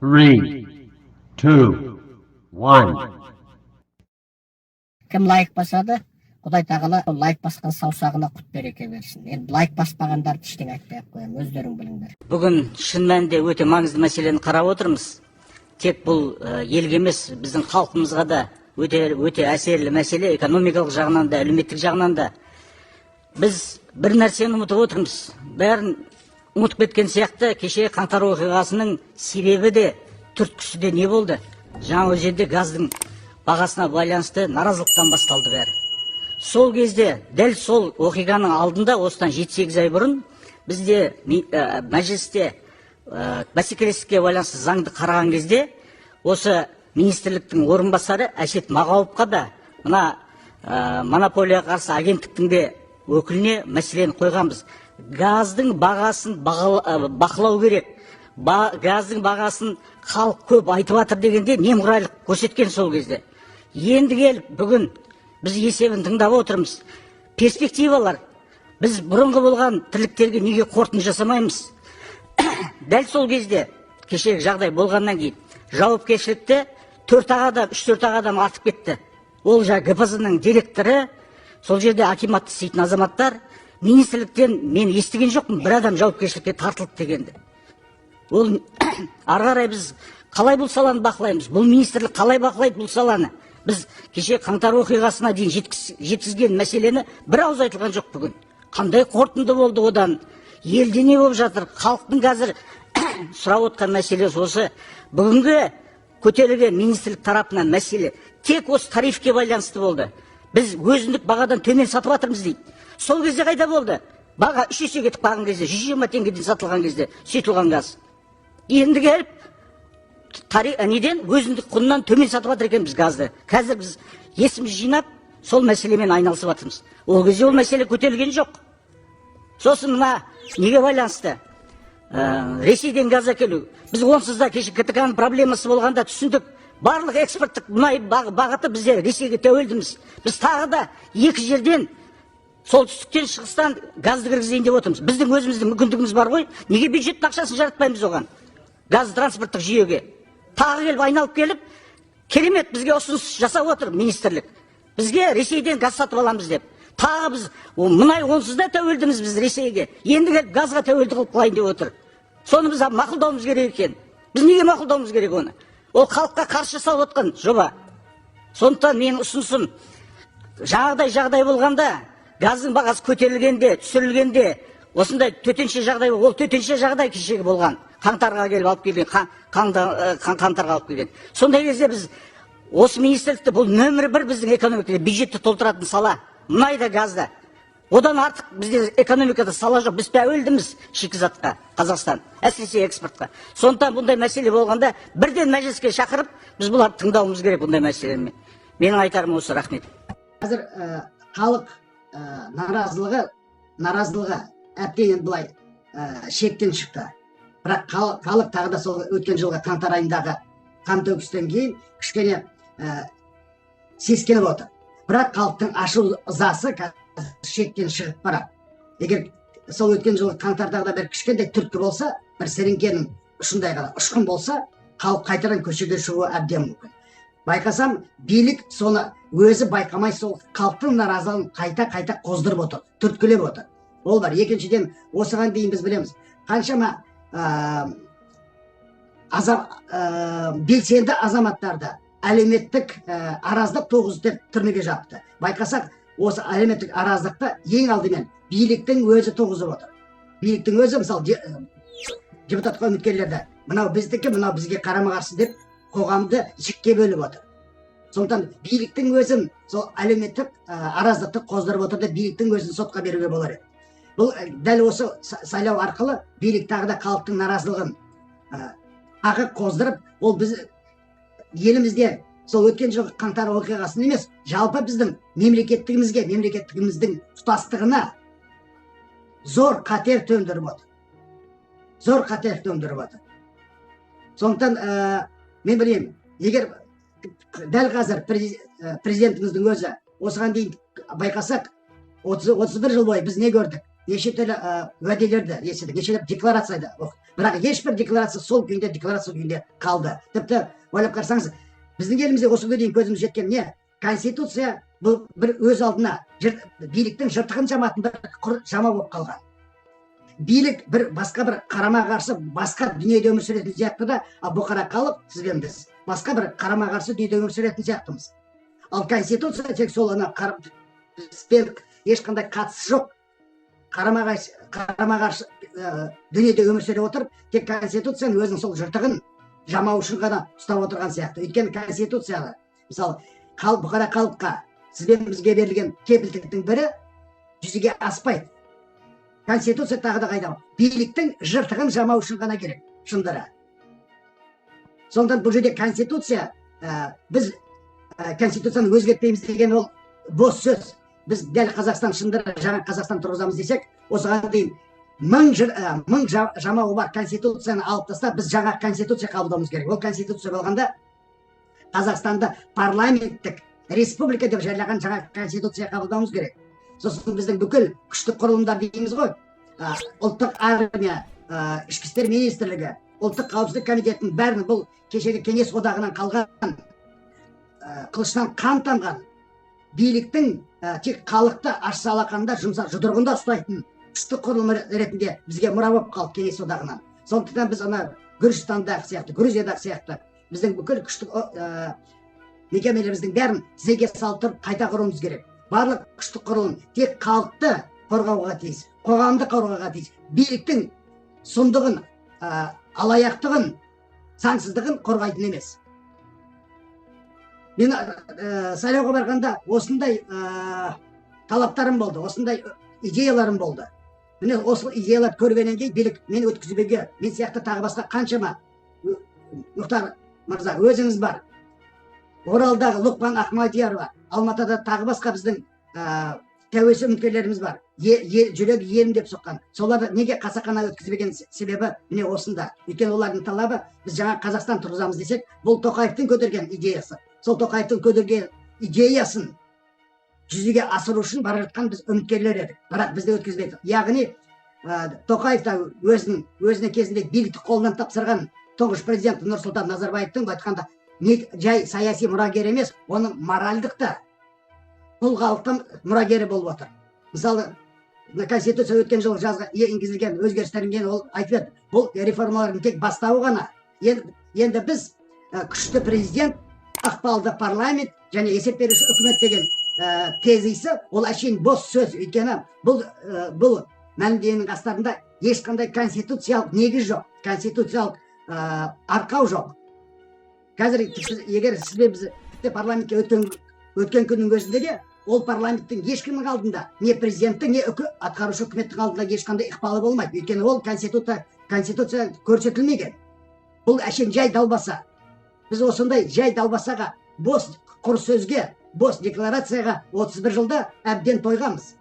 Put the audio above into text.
3, 2, 1. Кім лайк басады, Құдай тағала лайк басқан саусағына құт береке берсін. Енді лайк баспағандарды ештеңе айтпай ақ қоямын, өздерің біліңдер. Бүгін шын мәнінде өте маңызды мәселені қарап отырмыз. Тек бұл елге емес, біздің халқымызға да өте әсерлі мәселе, экономикалық жағынан да, әлеуметтік жағынан да. Біз бір нәрсені ұмытып отырмыз. Бәрін ұмытып кеткен сияқты, кеше қаңтар оқиғасының себебі де, түрткісі де не болды? Жаңа жерде газдың бағасына байланысты наразылықтан басталды бәрі. Сол кезде, дәл сол оқиғаның алдында, осыдан 7-8 ай бұрын, бізде мәжілісте бәсекелестікке байланысты заңды қараған кезде, осы министрліктің орынбасары Әсет Мағауовқа да, мына монополияға қарсы агенттіктің де өкіліне мәселені қойғанбыз. Газдың бағасын бақылау керек. Газдың бағасын халық көп айтып жатыр дегенде немқұрайлық көрсеткен сол кезде. Енді келіп бүгін біз есебін тыңдап отырмыз. Перспективалар. Біз бұрынғы болған тірліктерге неге қорытынды жасамаймыз? Дәл сол кезде, кешегі жағдай болғаннан кейін, жауапкершілікті 3-4 адам артып кетті. Ол ГПЗ-ның директоры, сол жерде акиматты істейтін азаматтар, министрліктен мен естіген жоқпын, бір адам жауапкершілікке тартылды дегенді. Ол ары қарай біз қалай бұл саланы бақылаймыз? Бұл министрлік қалай бақылайды бұл саланы? Біз кеше қаңтар оқиғасына дейін жеткізген мәселені бір ауыз айтылған жоқ бүгін. Қандай қорытынды болды одан? Елде не болып жатыр? Халықтың қазір сұрап отқан мәселесі осы. Бүгінгі көтерілген министрлік тарапынан мәселе тек осы тарифке байланысты болды. Біз өзіндік бағадан төмен сатып жатырмыз дейді. Сол кезде қайда болды? Баға 3 есе кетіп қалған кезде, 120 теңгеден сатылған кезде сұйытылған газ. Енді келіп неден өзіндік құнынан төмен сатып жатыр екен біз газды. Қазір біз есіміз жинап, сол мәселемен айналысып жатырмыз. Ол кезде ол мәселе көтерілген жоқ. Сосын мына неге байланысты? Ресейден газ әкелу. Біз онсыз да кеше КТК-ның проблемасы болғанда түсіндік. Барлық экспорттық мұнай бағыты бізде Ресейге тәуелдіміз. Біз тағы да екі жерден, солтүстіктен, шығыстан газды кіргізейін деп отырмыз. Біздің өзіміздің мүмкіндігіміз бар ғой, неге бюджеттің ақшасын жаратпаймыз оған? Газ транспорттық жүйеге. Тағы келіп, айналып келіп, керемет бізге ұсыныс жасап отыр министрлік. Бізге Ресейден газ сатып аламыз деп. Тағы біз, мұнай онсыз да тәуелдіміз біз Ресейге. Енді келіп газға тәуелді қылып қылайын деп отыр. Соны біз мақұлдауымыз керек екен. Біз неге мақұлдауымыз керек оны? Ол халыққа қарсы жасалып отқан жоба. Сондықтан менің ұсынысым, жағдай болғанда, газдың бағасы көтерілгенде, түсірілгенде, осындай төтенше жағдай, ол төтенше жағдай кешегі болған. Қаңтарға келіп алып келген, қаңтарға алып келген. Сондай кезде біз осы министрлікті, бұл нөмір 1 біздің экономикада бюджетті толтыратын сала, мұнайда, газда. Одан артық бізде экономикада сала жоқ. Біз тәуелдіміз шикізатқа, Қазақстан, әсіресе экспортқа. Сондықтан бұндай мәселе болғанда бірден мәжіліске шақырып, біз бұларды тыңдауымыз керек бұндай мәселені. Менің айтарым осы, рахмет. Қазір халық наразылығы әбден былай шектен шықты. Бірақ халық тағы да сол өткен жылғы қаңтар айындағы қантөгістен кейін кішкене сескеніп отыр. Бірақ халықтың ашу ызасы шектен шығып барады. Егер сол өткен жылғы қаңтардағыда бір кішкентай түрткі болса, бір сіріңкенің ұшындай ғана ұшқын болса, халық қайтадан көшеге шығуы әбден мүмкін. Байқасам, билік соны өзі байқамай сол халықтың наразылығын қайта қоздырып отыр, түрткілеп отыр. Ол бар. Екіншіден, осыған дейін біз білеміз, қаншама белсенді азаматтарды әлеуметтік араздық туғызып түрмеге жапты. Байқасақ, осы әлеуметтік араздықты ең алдымен биліктің өзі туғызып отыр. Биліктің өзі, мысалы, депутатқа үміткерлерді мынау біздікі, мынау бізге қарама-қарсы деп қоғамды жікке бөліп отыр. Сондықтан биліктің өзін сол әлеуметтік араздықты қоздырып отыр деп биліктің өзін сотқа беруге болар еді. Бұл дәл осы сайлау арқылы билік тағы да халықтың наразылығын тағы қоздырып, ол біз елімізде сол өткен жылғы қаңтар оқиғасын емес, жалпы біздің мемлекеттігіміздің тұтастығына зор қатер төндіріп отыр. Зор қатер төндіріп отыр. Сондықтан мен білемін, егер дәл қазір президентіміздің өзі осыған дейін байқасақ, 31 жыл бойы біз не көрдік? неше түрлі уәделерді естідік, неше декларацияда оқыдық. Бірақ ешбір декларация сол күйінде декларация күйінде қалды. Тіпті ойлап қарасаңыз, біздің елімізде осы күнге дейін көзіміз жеткен не? Конституция бұл бір өз алдына биліктің жыртығын жаматын бір құр жама болып қалған. Билік бір басқа бір қарама қарсы басқа дүниеде өмір сүретін сияқты да, бұқара халық сізбен біз басқа бір қарама қарсы дүниеде өмір сүретін сияқтымыз. Ал конституция тек сол бізбен ешқандай қатысы жоқ. Қарама қарсы дүниеде өмір сүре отырып, тек конституцияның өзінің сол жыртығын жамау үшін ғана ұстап отырған сияқты. Өйткені конституцияны, мысалы, бұқара халыққа сізбен бізге берілген кепілдіктің бірі жүзеге аспайды. Конституция тағы да қайда? Биліктің жыртығын жамау үшін ғана керек, шындыра. Сондықтан бұл жерде конституция, біз конституцияны өзгертпейміз деген ол бос сөз. Біз дәл Қазақстан шындыра, жаңа Қазақстан тұрғызамыз десек, осыған дейін мың жамауы бар конституцияны алып тастап, біз жаңа конституция қабылдауымыз керек. Ол конституция болғанда Қазақстанды парламенттік республика деп жайлаған жаңа конституция қабылдауымыз керек. Сосын біздің бүкіл күштік құрылымдар дейміз ғой, ұлттық армия, ішкі істер министрлігі, ұлттық қауіпсіздік комитетінің бәрін бұл кешегі кеңес одағынан қалған, қылыштан қан тамған биліктің тек халықты ашса алақанда жұдырығында ұстайтын күштік құрылым ретінде бізге мұра болып қалды кеңес одағынан. Сондықтан біз ана Гүржістандағы сияқты, Грузиядағы сияқты біздің бүкіл күштік мекемелеріміздің бәрін тізеге салып тұрып қайта құруымыз керек. Барлық күштік құрылым тек халықты қорғауға тиіс, қоғамды қорғауға тиіс, биліктің сұмдығын, алаяқтығын, заңсыздығын қорғайтын емес. Мен сайлауға барғанда осындай талаптарым болды, осындай идеяларым болды. Міне осы идеяларды көргеннен кейін билік мен өткізбеге, мен сияқты тағы басқа қаншама Мұхтар мырза, өзіңіз бар. Оралдағы Лұқпан Ахмадияр бар. Алматыда тағы басқа біздің тәуелсіз үміткерлеріміз бар. Жүрегі елім деп соққан. Соларды неге қасақана өткізбеген себебі міне осында. Өйткені олардың талабы біз жаңа Қазақстан тұрғызамыз десек, бұл Тоқаевтың көтерген идеясы. Сол Тоқаевтың көтерген идеясын жүзеге асыру үшін бара жатқан біз үміткерлер едік. Бірақ бізді өткізбеді. Яғни Тоқаев та өзіне кезінде билікті қолынан тапсырған тұңғыш президент Нұрсұлтан Назарбаевтың айтқанда жай саяси мұрагер емес, оның моральдық та бұл халықтың мұрагері болып отыр. Мысалы, Конституция өткен жылы жазға енгізілген өзгерістерден кейін ол айтып еді, бұл реформалардың тек бастауы ғана. Енді біз күшті президент, ықпалды парламент және есеп беруші үкімет деген тезисі ол әшейін бос сөз. Өйткені бұл мәлімдеменің астарында ешқандай конституциялық негіз жоқ, конституциялық арқау жоқ. Қазір егер сізбен біз парламентке өткен күннің өзінде де ол парламенттің ешкімнің алдында, не президенттің, не атқарушы үкіметтің алдында ешқандай ықпалы болмайды. Өйткені ол конституция көрсетілмеген. Бұл әшейін жай далбаса. Біз осындай жай далбасаға, бос құр сөзге, бос декларацияға 31 жылда әбден тойғанбыз.